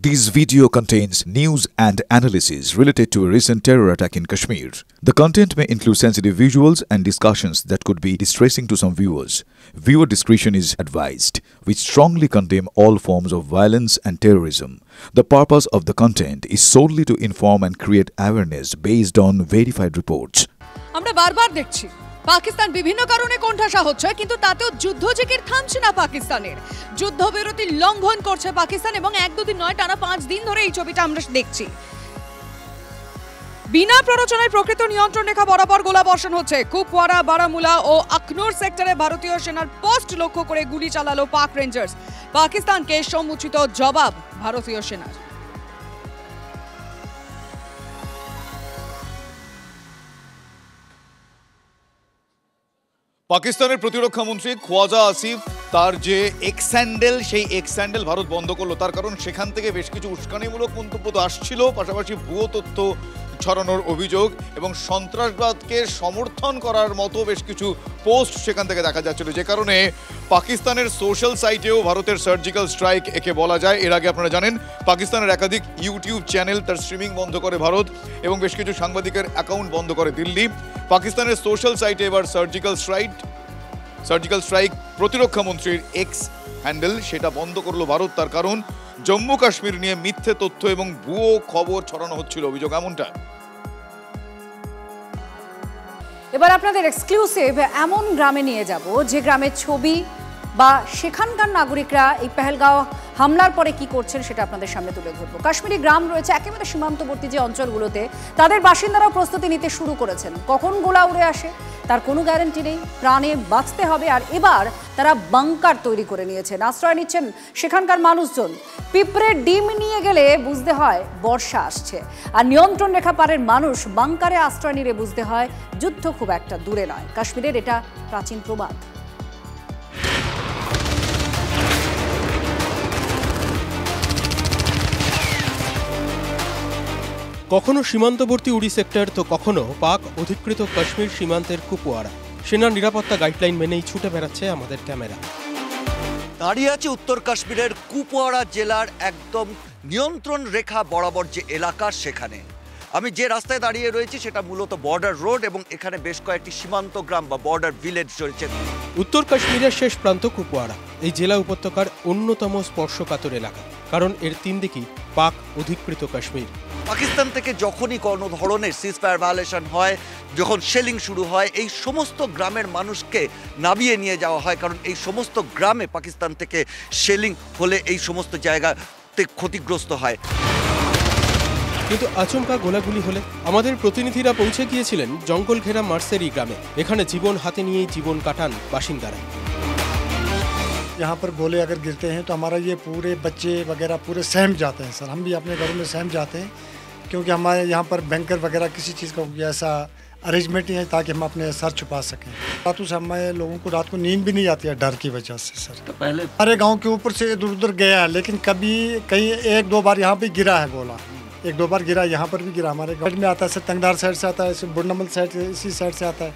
This video contains news and analysis related to a recent terror attack in Kashmir. The content may include sensitive visuals and discussions that could be distressing to some viewers. Viewer discretion is advised. We strongly condemn all forms of violence and terrorism. The purpose of the content is solely to inform and create awareness based on verified reports. আমরা বারবার দেখছি পাকিস্তান বিভিন্ন কারণে কোণঠাসা হচ্ছে, কিন্তু তাতেও যুদ্ধ জিকির থামছে না পাকিস্তানের। যুদ্ধবিরতি লঙ্ঘন করছে পাকিস্তান এবং এক দুদিন নয়, টানা 5 দিন ধরে এই ছবিটা আমরা দেখছি। বিনা প্ররোচনায় প্রকৃত নিয়ন্ত্রণ রেখা বরাবর গোলাবর্ষণ হচ্ছে। কুপওয়ারা, বারামুলা ও আখনুর সেক্টরে ভারতীয় সেনার পোস্ট লক্ষ্য করে গুলি চালালো পাক রেঞ্জার্স। পাকিস্তানকে সমুচিত জবাব ভারতীয় সেনার। পাকিস্তানের প্রতিরক্ষা মন্ত্রী খোয়াজা আসিফ তার যে এক্স হ্যান্ডেল, সেই এক্স হ্যান্ডেল ভারত বন্ধ করলো। তার কারণ সেখান থেকে বেশ কিছু উস্কানিমূলক মন্তব্য তো আসছিল, পাশাপাশি ভুয়ো তথ্য ছড়ানোর অভিযোগ এবং সন্ত্রাসবাদকে সমর্থন করার মতো বেশ কিছু পোস্ট সেখান থেকে দেখা যাচ্ছিল, যে কারণে পাকিস্তানের সোশ্যাল সাইটেও ভারতের সার্জিক্যাল স্ট্রাইক একে বলা যায়। এর আগে আপনারা জানেন পাকিস্তানের একাধিক ইউটিউব চ্যানেল তার স্ট্রিমিং বন্ধ করে ভারত এবং বেশ কিছু সাংবাদিকের অ্যাকাউন্ট বন্ধ করে দিল্লি। পাকিস্তানের সোশ্যাল সাইটে এবার সার্জিক্যাল স্ট্রাইক প্রতিরক্ষা মন্ত্রীর এক্স হ্যান্ডেল সেটা বন্ধ করলো ভারত। তার কারণ জম্মু কাশ্মীর নিয়ে মিথ্যে তথ্য এবং ভুয়ো খবর ছড়ানো হচ্ছিল, অভিযোগ এমনটা। এবার আপনাদের এক্সক্লুসিভ এমন গ্রামে নিয়ে যাব যে গ্রামের ছবি বা সেখানকার নাগরিকরা এই পেহেলগাঁও হামলার পরে কি করছেন সেটা আপনাদের সামনে তুলে ধরবো। কাশ্মীরি গ্রাম রয়েছে একেবারে সীমান্তবর্তী যে অঞ্চলগুলোতে, তাদের বাসিন্দারাও প্রস্তুতি নিতে শুরু করেছেন। কখন গোলা উড়ে আসে তার কোনো গ্যারান্টি নেই, প্রাণে বাঁচতে হবে। আর এবার তারা বাংকার তৈরি করে নিয়েছেন, আশ্রয় নিচ্ছেন সেখানকার মানুষজন। পিঁপড়ে ডিম নিয়ে গেলে বুঝতে হয় বর্ষা আসছে, আর নিয়ন্ত্রণ রেখা পারের মানুষ বাংকারে আশ্রয় নিলে বুঝতে হয় যুদ্ধ খুব একটা দূরে নয়। কাশ্মীরের এটা প্রাচীন প্রবাদ। কখনো সীমান্তবর্তী উড়ি সেক্টর তো কখনো পাক অধিকৃত কাশ্মীর সীমান্তের কুপওয়ারা। সেনার নিরাপত্তা গাইডলাইন মেনেই ছুটে বেড়াচ্ছে আমাদের ক্যামেরা। দাঁড়িয়ে আছে উত্তর কাশ্মীরের কুপওয়ারা জেলার একদম নিয়ন্ত্রণ রেখা বরাবর যে এলাকা, সেখানে আমি যে রাস্তায় দাঁড়িয়ে রয়েছি সেটা মূলত বর্ডার রোড এবং এখানে বেশ কয়েকটি সীমান্ত গ্রাম বা বর্ডার ভিলেজ রয়েছে। উত্তর কাশ্মীরের শেষ প্রান্ত কুপওয়ারা এই জেলা উপত্যকার অন্যতম স্পর্শকাতর এলাকা, কারণ এর 3 দিকই পাক অধিকৃত কাশ্মীর। পাকিস্তান থেকে যখনই কোনো ধরনের সিজফায়ার ভায়োলেশন হয়, যখন শেলিং শুরু হয়, এই সমস্ত গ্রামের মানুষকে নামিয়ে নিয়ে যাওয়া হয়, কারণ এই সমস্ত গ্রামে পাকিস্তান থেকে শেলিং হলে এই সমস্ত জায়গাতে ক্ষতিগ্রস্ত হয়। কিন্তু আচমকা গোলাগুলি হলে আমাদের প্রতিনিধিরা পৌঁছে গিয়েছিলেন জঙ্গল ঘেরা মার্সেরি গ্রামে। এখানে জীবন হাতে নিয়েই জীবন কাটান বাসিন্দারা। यहाँ पर गोले अगर गिरते हैं तो हमारा ये पूरे बच्चे वगैरह पूरे सहम जाते हैं सर। हम भी अपने घरों में सहम जाते हैं, क्योंकि हमारे यहाँ पर बैंकर वगैरह किसी चीज़ का ऐसा अरेंजमेंट नहीं है ताकि हम अपने सर छुपा सकें। रातों से हमारे लोगों को रात को नींद भी नहीं आती है डर की वजह से सर। तो पहले हमारे गाँव के ऊपर से इधर उधर गया है, लेकिन कभी कहीं 1-2 बार यहाँ पर गिरा है गोला। 1-2 बार गिरा, यहाँ पर भी गिरा। हमारे गाँव में आता है सर, तंगदार साइड से आता है, बुरनमल साइड इसी साइड से आता है,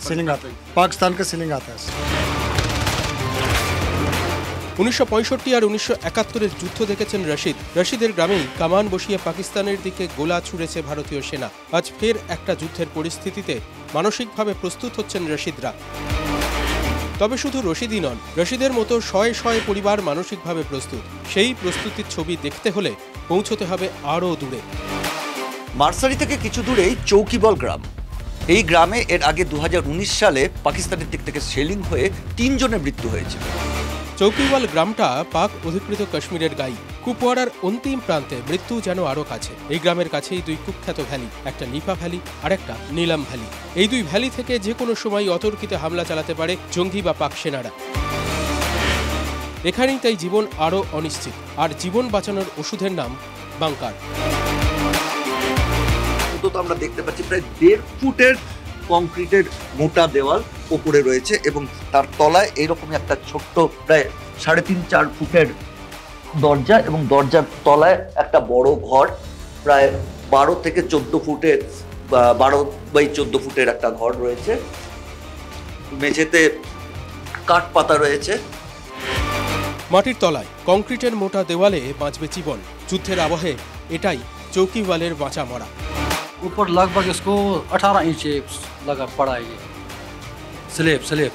सीलिंग आता है, पाकिस्तान का सीलिंग आता है। 1965 আর 1971-এর যুদ্ধ দেখেছেন রশিদের গ্রামেই কামান বসিয়ে পাকিস্তানের দিকে গোলা ছুড়েছে ভারতীয় সেনা। আজ ফের একটা যুদ্ধের পরিস্থিতিতে মানসিকভাবে প্রস্তুত হচ্ছেন রশিদরা। তবে শুধু রশিদই নন, রশিদের মতো শয়ে শয়ে পরিবার মানসিকভাবে প্রস্তুত। সেই প্রস্তুতির ছবি দেখতে হলে পৌঁছতে হবে আরও দূরে। মার্সারি থেকে কিছু দূরেই চৌকিবল গ্রাম। এই গ্রামে এর আগে 2019 সালে পাকিস্তানের দিক থেকে শেলিং হয়ে 3 জনের মৃত্যু হয়েছিল। চৌকিওয়াল গ্রামটা পাক অধিকৃত কাশ্মীরের গাই। কুপওয়ারার অন্তিম প্রান্তে মৃত্যু যেন আরও কাছে। এই গ্রামের কাছেই 2 কুখ্যাত ভ্যালি, একটা নিপা ভ্যালি আর একটা নীলাম ভ্যালি। এই 2 ভ্যালি থেকে যে কোনো সময় অতর্কিতে হামলা চালাতে পারে জঙ্গি বা পাক সেনারা। এখানেই তাই জীবন আরও অনিশ্চিত, আর জীবন বাঁচানোর ওষুধের নাম বাংকার। আমরা দেখতে পাচ্ছি প্রায় 1.5 ফুটের কংক্রিটের মোটা দেওয়াল উপরে রয়েছে এবং তার তলায় এইরকমই একটা ছোট্ট প্রায় 3.5-4 ফুটের দরজা, এবং দরজার তলায় একটা বড় ঘর, প্রায় 12 থেকে 14 ফুটের 12x14 ফুটের একটা ঘর রয়েছে। মেঝেতে কাঠ পাতা রয়েছে। মাটির তলায় কংক্রিটের মোটা দেওয়ালে বাঁচবে জীবন। যুদ্ধের আবহে এটাই চৌকিওয়ালের বাঁচা মরা। ऊपर लगभग इसको 18 इंच लगा पड़ा है ये स्लेब।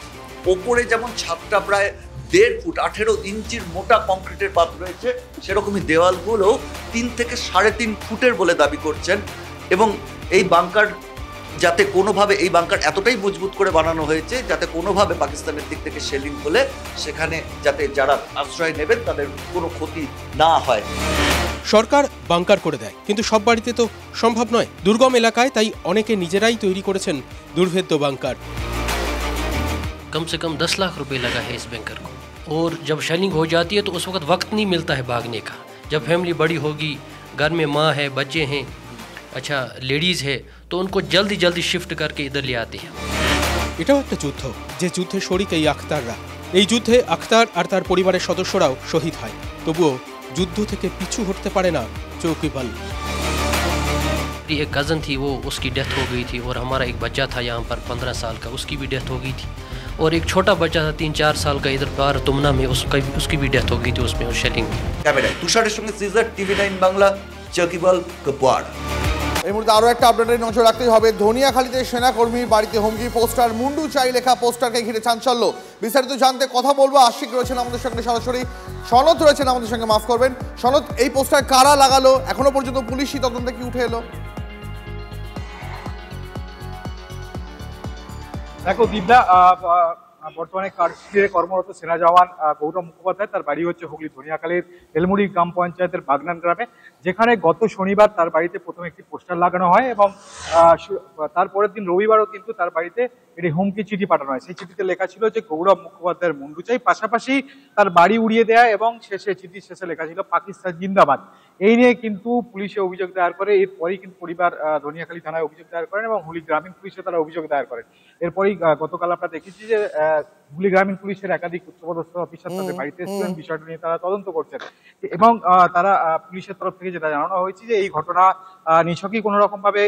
ওপরে যেমন ছাদটা প্রায় 1.5 ফুট 18 ইঞ্চির মোটা কংক্রিটের পাত রয়েছে, সেরকমই দেওয়ালগুলো 3 থেকে 3.5 ফুটের বলে দাবি করছেন। এবং এই বাংকার যাতে কোনোভাবে, এই বাংকার এতটাই মজবুত করে বানানো হয়েছে যাতে কোনোভাবে পাকিস্তানের দিক থেকে শেলিং হলে সেখানে যাতে যারা আশ্রয় নেবেন তাদের কোনো ক্ষতি না হয়। সরকার বাংকার করে দেয়, কিন্তু সব বাড়িতে তো সম্ভব নয়। দুর্গম এলাকায় তাই অনেকে নিজেরাই তৈরি করেছেন দুর্ভেদ্য বাংকার। कम से कम 10 लाख रुपए लगा है इस बैंकर को, और जब शेलिंग हो जाती है तो उस वक्त वक्त नहीं मिलता है भागने का। जब फैमिली बड़ी होगी, घर में माँ है, बच्चे हैं, अच्छा लेडीज़ है, तो उनको जल्दी जल्दी शिफ्ट करके इधर ले आते हैं। এটাও একটা যুদ্ধ, যে যুদ্ধে শরিক এই আখতাররা। এই যুদ্ধে আখতার আর তার পরিবারের সদস্যরাও শহীদ হয়। তবুও যুদ্ধ থেকে পিছু হটতে পারে না চৌকিওয়াল। एक कज़न थी, वो उसकी डेथ हो गई थी, और हमारा एक बच्चा था यहाँ पर 15 साल का, उसकी भी डेथ हो गई थी, और एक छोटा बच्चा था 3-4 साल का इधर पार तुमना में, उसकी भी डेथ हो गई थी उसमें, उस शेलिंग में। ক্যামেরায় তুষারের সঙ্গে সিজার, TV9 বাংলা, চৌকিওয়াল, কুপওয়াড়া। এই মুহূর্তে আরও একটা আপডেটের নজর রাখতেই হবে। ধনিয়াখালীতে সেনাকর্মীর বাড়িতে হুমকি, পোস্টার, মুন্ডু চাই লেখা পোস্টারকে ঘিরে চাঞ্চল্য। বিস্তারিত জানতে কথা বলবো, আশিক রয়েছেন আমাদের সঙ্গে সরাসরি, সনদ রয়েছেন আমাদের সঙ্গে, মাফ করবেন সনদ, এই পোস্টার কারা লাগালো, এখনো পর্যন্ত পুলিশি তদন্তে কি উঠে এলো? দেখো দিব্যা, বর্তমানে কাশ্মীরে কর্মরত সেনা জওয়ান গৌরব মুখোপাধ্যায়, তার বাড়ি হচ্ছে হুগলি ধনিয়াখালীর তেলমুড়ি গ্রাম পঞ্চায়েতের বাগনান গ্রামে, যেখানে গত শনিবার তার বাড়িতে প্রথমে একটি পোস্টার লাগানো হয় এবং তারপরের দিন রবিবারও কিন্তু তার বাড়িতে একটি হুমকি চিঠি পাঠানো হয়। সেই চিঠিতে লেখা ছিল যে গৌরব মুখোপাধ্যায়ের মুন্ডু চাই, পাশাপাশি তার বাড়ি উড়িয়ে দেয়া, এবং চিঠির শেষে লেখা ছিল পাকিস্তান জিন্দাবাদ। এই নিয়ে কিন্তু পুলিশে অভিযোগ দায়ের করে। এরপরেই কিন্তু পরিবার ধনিয়াখালী থানায় অভিযোগ দায়ের করেন এবং হুগলি গ্রামীণ পুলিশে তারা অভিযোগ দায়ের করেন। এরপরেই গতকাল আমরা দেখেছি যে হুগলি গ্রামীণ পুলিশের একাধিক উচ্চপদস্থ অফিসার তাদের বাড়িতে এসেছিলেন, বিষয়টা নিয়ে তারা তদন্ত করছেন, এবং তারা পুলিশের তরফ থেকে যেটা জানানো হয়েছে যে এই ঘটনা নিছকই কোনো রকম ভাবে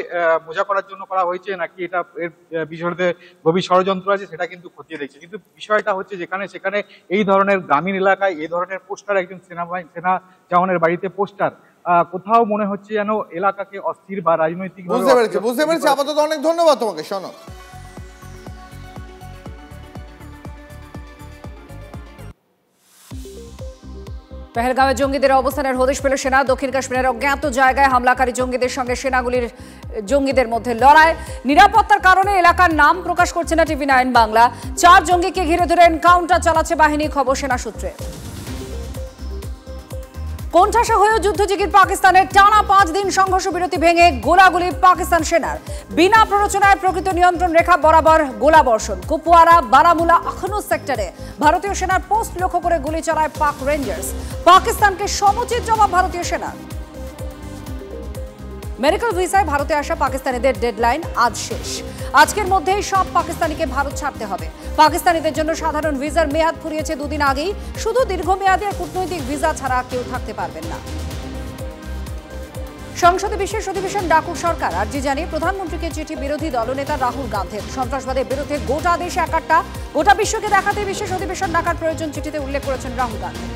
মজা করার জন্য করা হয়েছে, নাকি এটা এর বিষয়তে গভীর ষড়যন্ত্র আছে সেটা কিন্তু খতিয়ে দেখছে। কিন্তু বিষয়টা হচ্ছে সেখানে এই ধরনের গ্রামীণ এলাকায় এই ধরনের পোস্টার, একজন সেনা জওয়ানের বাড়িতে পোস্টার, কোথাও মনে হচ্ছে যেন এলাকাকে অস্থির বা রাজনৈতিক। বুঝতে পেরেছি। আপাতত অনেক ধন্যবাদ তোমাকে সনদ। পেহেলগাঁওয়ে জঙ্গিদের অবস্থানের হদিশ পেল সেনা। দক্ষিণ কাশ্মীরের অজ্ঞাত জায়গায় হামলাকারী জঙ্গিদের সঙ্গে জঙ্গিদের মধ্যে লড়াই। নিরাপত্তার কারণে এলাকার নাম প্রকাশ করছে না TV9 বাংলা। 4 জঙ্গিকে ঘিরে ধরে এনকাউন্টার চালাচ্ছে বাহিনী, খবর সেনা সূত্রে। কোণঠাসা হয়েও যুদ্ধজিগির পাকিস্তানের টানা 5 দিন সংঘর্ষ বিরতি ভেঙে গোলাগুলি পাকিস্তান সেনার। বিনা প্ররোচনায় প্রকৃত নিয়ন্ত্রণ রেখা বরাবর গোলাবর্ষণ। কুপওয়ারা, বারামুলা, আখনুস সেক্টরে ভারতীয় সেনার পোস্ট লক্ষ্য করে গুলি চালায় পাক রেঞ্জার্স। পাকিস্তানকে সমুচিত জবাব ভারতীয় সেনার। মেডিকেল ভিসায় ভারতে আসা পাকিস্তানিদের ডেডলাইন আজ শেষ। আজকের মধ্যেই সব পাকিস্তানিকে ভারত ছাড়তে হবে। পাকিস্তানিদের জন্য সাধারণ ভিসার মেয়াদ ফুরিয়েছে 2 দিন আগেই। শুধু দীর্ঘমেয়াদী আর কূটনৈতিক ভিসা ছাড়া কেউ থাকতে পারবেন না। সংসদে বিশেষ অধিবেশন ডাকুর সরকার। আর্জি জানিয়ে প্রধানমন্ত্রীকে চিঠি বিরোধী দলনেতা রাহুল গান্ধীর। সন্ত্রাসবাদের বিরুদ্ধে গোটা দেশে একাট্টা, গোটা বিশ্বকে দেখাতে বিশেষ অধিবেশন ডাকার প্রয়োজন চিঠিতে উল্লেখ করেছেন রাহুল গান্ধী।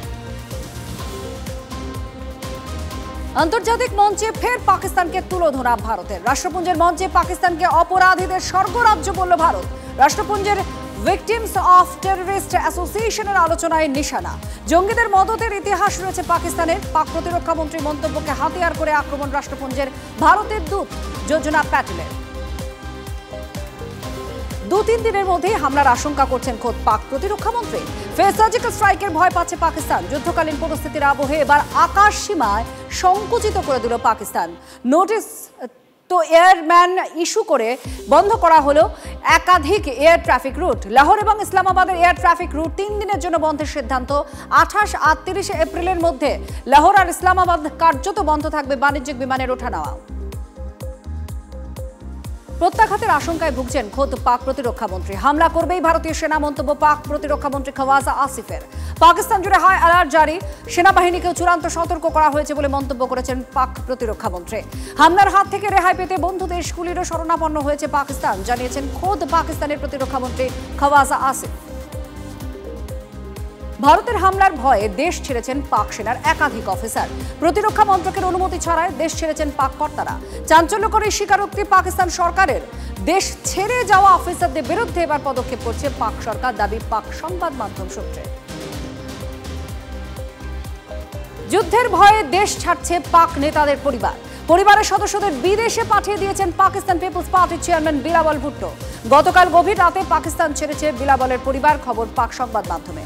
আন্তর্জাতিক মঞ্চে ফের পাকিস্তানকে তুলোধরা ভারতের। রাষ্ট্রপুঞ্জের মঞ্চে পাকিস্তানকে অপরাধীদের স্বর্গরাজ্য বলল ভারত। রাষ্ট্রপুঞ্জের ভিকটিমস অফ টেররিস্ট অ্যাসোসিয়েশনের আলোচনায় নিশানা। জঙ্গিদের মদতের ইতিহাস রয়েছে পাকিস্তানের। পাক প্রতিরক্ষা মন্ত্রীর মন্তব্যকে হাতিয়ার করে আক্রমণ রাষ্ট্রপুঞ্জের ভারতের দূত যোজনা প্যাটেলের। 2-3 দিনের মধ্যেই হামলার আশঙ্কা করছেন খোদ পাক প্রতিরক্ষা মন্ত্রী। ফের সার্জিক্যাল স্ট্রাইকের ভয় পাচ্ছে পাকিস্তান। যুদ্ধকালীন পরিস্থিতির আবহে এবার আকাশ সীমায় সংকুচিত করে দিল পাকিস্তান। নোটিশ তো এয়ারম্যান ইস্যু করে বন্ধ করা হলো একাধিক এয়ার ট্রাফিক রুট। লাহোর এবং ইসলামাবাদের এয়ার ট্রাফিক রুট 3 দিনের জন্য বন্ধের সিদ্ধান্ত। 28-30 এপ্রিলের মধ্যে লাহোর আর ইসলামাবাদ কার্যত বন্ধ থাকবে বাণিজ্যিক বিমানের ওঠানামা। প্রত্যাঘাতের আশঙ্কায় ভুগছেন খোদ পাক প্রতিরক্ষা মন্ত্রী। হামলা করবেই ভারতীয় সেনা, মন্তব্য পাক প্রতিরক্ষা মন্ত্রী খওয়াজা আসিফের। পাকিস্তান জুড়ে হাই অ্যালার্ট জারি। সেনাবাহিনীকেও চূড়ান্ত সতর্ক করা হয়েছে বলে মন্তব্য করেছেন পাক প্রতিরক্ষা মন্ত্রী। হামলার হাত থেকে রেহাই পেতে বন্ধু দেশগুলিরও শরণাপন্ন হয়েছে পাকিস্তান, জানিয়েছেন খোদ পাকিস্তানের প্রতিরক্ষা মন্ত্রী খওয়াজা আসিফ। ভারতের হামলার ভয়ে দেশ ছেড়েছেন পাক সেনার একাধিক অফিসার। প্রতিরক্ষা মন্ত্রকের অনুমতি ছাড়াই দেশ ছেড়েছেন পাক কর্তারা। চাঞ্চল্যকর এই স্বীকারোক্তি পাকিস্তান সরকারের। দেশ ছেড়ে যাওয়া অফিসারদের বিরুদ্ধে এবার পদক্ষেপ করছে পাক সরকার, দাবি পাক সংবাদ মাধ্যম সূত্রে। যুদ্ধের ভয়ে দেশ ছাড়ছে পাক নেতাদের পরিবার। পরিবারের সদস্যদের বিদেশে পাঠিয়ে দিয়েছেন পাকিস্তান পিপলস পার্টির চেয়ারম্যান বিলাওয়াল ভুট্টো। গতকাল গভীর রাতে পাকিস্তান ছেড়েছে বিলাওয়ালের পরিবার, খবর পাক সংবাদ মাধ্যমে।